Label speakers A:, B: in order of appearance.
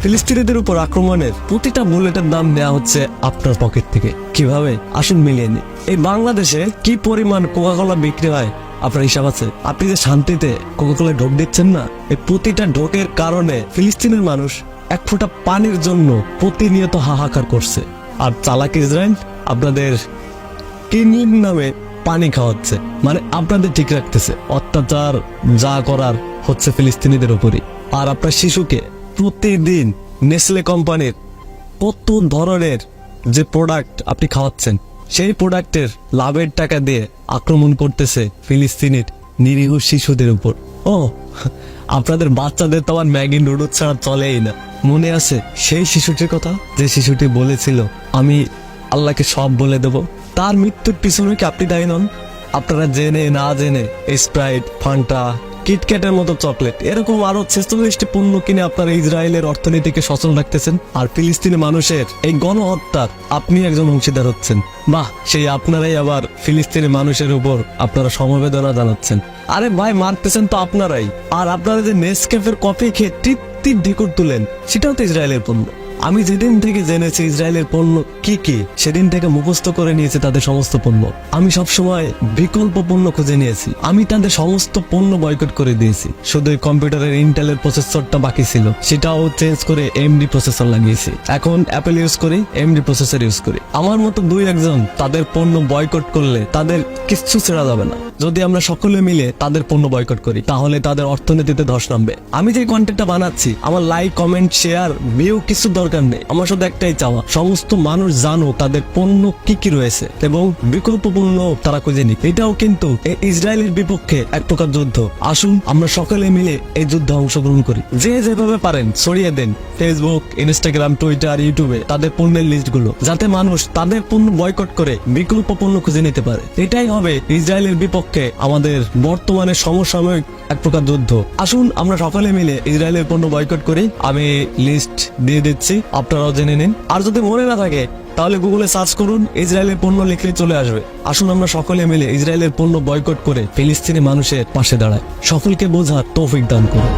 A: ফিলিস্তিনিদের উপর আক্রমণের প্রতিটা বুলেটের দাম নেওয়া হচ্ছে আপনার পকেট থেকে। কিভাবে? আসুন মিলিয়ে নিই। এই বাংলাদেশে কি পরিমাণ কোকাকোলা বিক্রি হয় আপনার হিসাব আছে? আপনি যে শান্তিতে কোকাকোলায় ঢোক দিচ্ছেন না, এই প্রতিটা ঢোকের কারণে ফিলিস্তিনের মানুষ এক ফোঁটা পানির জন্য প্রতিনিয়ত হাহাকার করছে। আর চালাক ইসরায়েল আপনাদের কিডনির নামে পানি খাওয়াচ্ছে, মানে আপনাদের ঠিক রাখতেছে। অত্যাচার যা করার হচ্ছে ফিলিস্তিনিদের উপরই। আর আপনার শিশুকে প্রতিদিন নেসলে কোম্পানির কত ধরনের যে প্রোডাক্ট আপনি খাওয়াচ্ছেন, সেই প্রোডাক্টের লাভের টাকা দিয়ে আক্রমণ করতেছে ফিলিস্তিনের নিরীহ শিশুদের উপর। ও, আপনাদের বাচ্চাদের তো আমার ম্যাগি নুডলস ছাড়া চলেই না। মনে আছে সেই শিশুটির কথা, যে শিশুটি বলেছিল আমি আল্লাহকে সব বলে দেব? তার মৃত্যুর পিছনে কি আপনি দায়ী নন? আপনারা জেনে না জেনে স্প্রাইট, ফান্টা, কিটক্যাটের মতো চকলেট, এরকম আরো 46টি পণ্য কিনে আপনারা ইসরায়েলের অর্থনীতিকে সচল রাখতেছেন। আর ফিলিস্তিনি মানুষের এই গণহত্যার আপনি একজন অংশীদার হচ্ছেন। বাহ, সেই আপনারাই আবার ফিলিস্তিনি মানুষের উপর আপনারা সমবেদনা জানাচ্ছেন। আরে ভাই, মারতেছেন তো আপনারাই। আর আপনারা যে নেসক্যাফের কফি খেয়ে তৃপ্তির ঢেকুর তুলেন, সেটাও তো ইসরায়েলের পণ্য। আমি যেদিন থেকে জেনেছি ইসরায়েলের পণ্য কি কি, সেদিন থেকে মুখস্থ করে নিয়েছি তাদের সমস্ত পণ্য। আমি সবসময় বিকল্প পণ্য খুঁজে নিয়েছি। আমি তাদের সমস্ত পণ্য বয়কট করে দিয়েছি। শুধু কম্পিউটারের ইন্টেলের প্রসেসরটা বাকি ছিল, সেটাও চেঞ্জ করে এমডি প্রসেসর লাগিয়েছি। এখন অ্যাপেল ইউজ করি, এমডি প্রসেসর ইউজ করি। আমার মতো দুই একজন তাদের পণ্য বয়কট করলে তাদের কিচ্ছু ছেড়া যাবে না। যদি আমরা সকলে মিলে তাদের পণ্য বয়কট করি, তাহলে তাদের অর্থনীতিতে ধস নামবে। আমি যে কন্টেন্টটা বানাচ্ছি, আমার লাইক, কমেন্ট, শেয়ার, ভিউ কিছু দরকার নেই। আমার শুধু একটাই চাওয়া, সমস্ত মানুষ জানো তাদের পণ্য কি কি রয়েছে এবং বিকল্প পণ্য তারা খুঁজে নিক। এটাও কিন্তু ইসরায়েলের বিপক্ষে এক প্রকার যুদ্ধ। আসুন আমরা সকলে মিলে এই যুদ্ধে অংশগ্রহণ করি। যে যেভাবে পারেন ছড়িয়ে দেন ফেসবুক, ইনস্টাগ্রাম, টুইটার, ইউটিউবে তাদের পণ্যের লিস্টগুলো, যাতে মানুষ তাদের পণ্য বয়কট করে বিকল্প পণ্য খুঁজে নিতে পারে। এটাই হবে ইসরায়েলের বিপক্ষে আমাদের বর্তমানে সমসাময়িক এক প্রকার যুদ্ধ। আসুন আমরা সকলে মিলে ইসরায়েলের পণ্য বয়কট করি। আমি লিস্ট দিয়ে দিচ্ছি, আপনারাও জেনে নিন। আর যদি মনে না থাকে তাহলে গুগলে সার্চ করুন, ইসরায়েলের পণ্য লিখলে চলে আসবে। আসুন আমরা সকলে মিলে ইসরায়েলের পণ্য বয়কট করে ফিলিস্তিনি মানুষের পাশে দাঁড়াই। সকলকে বোঝার তৌফিক দান করুন।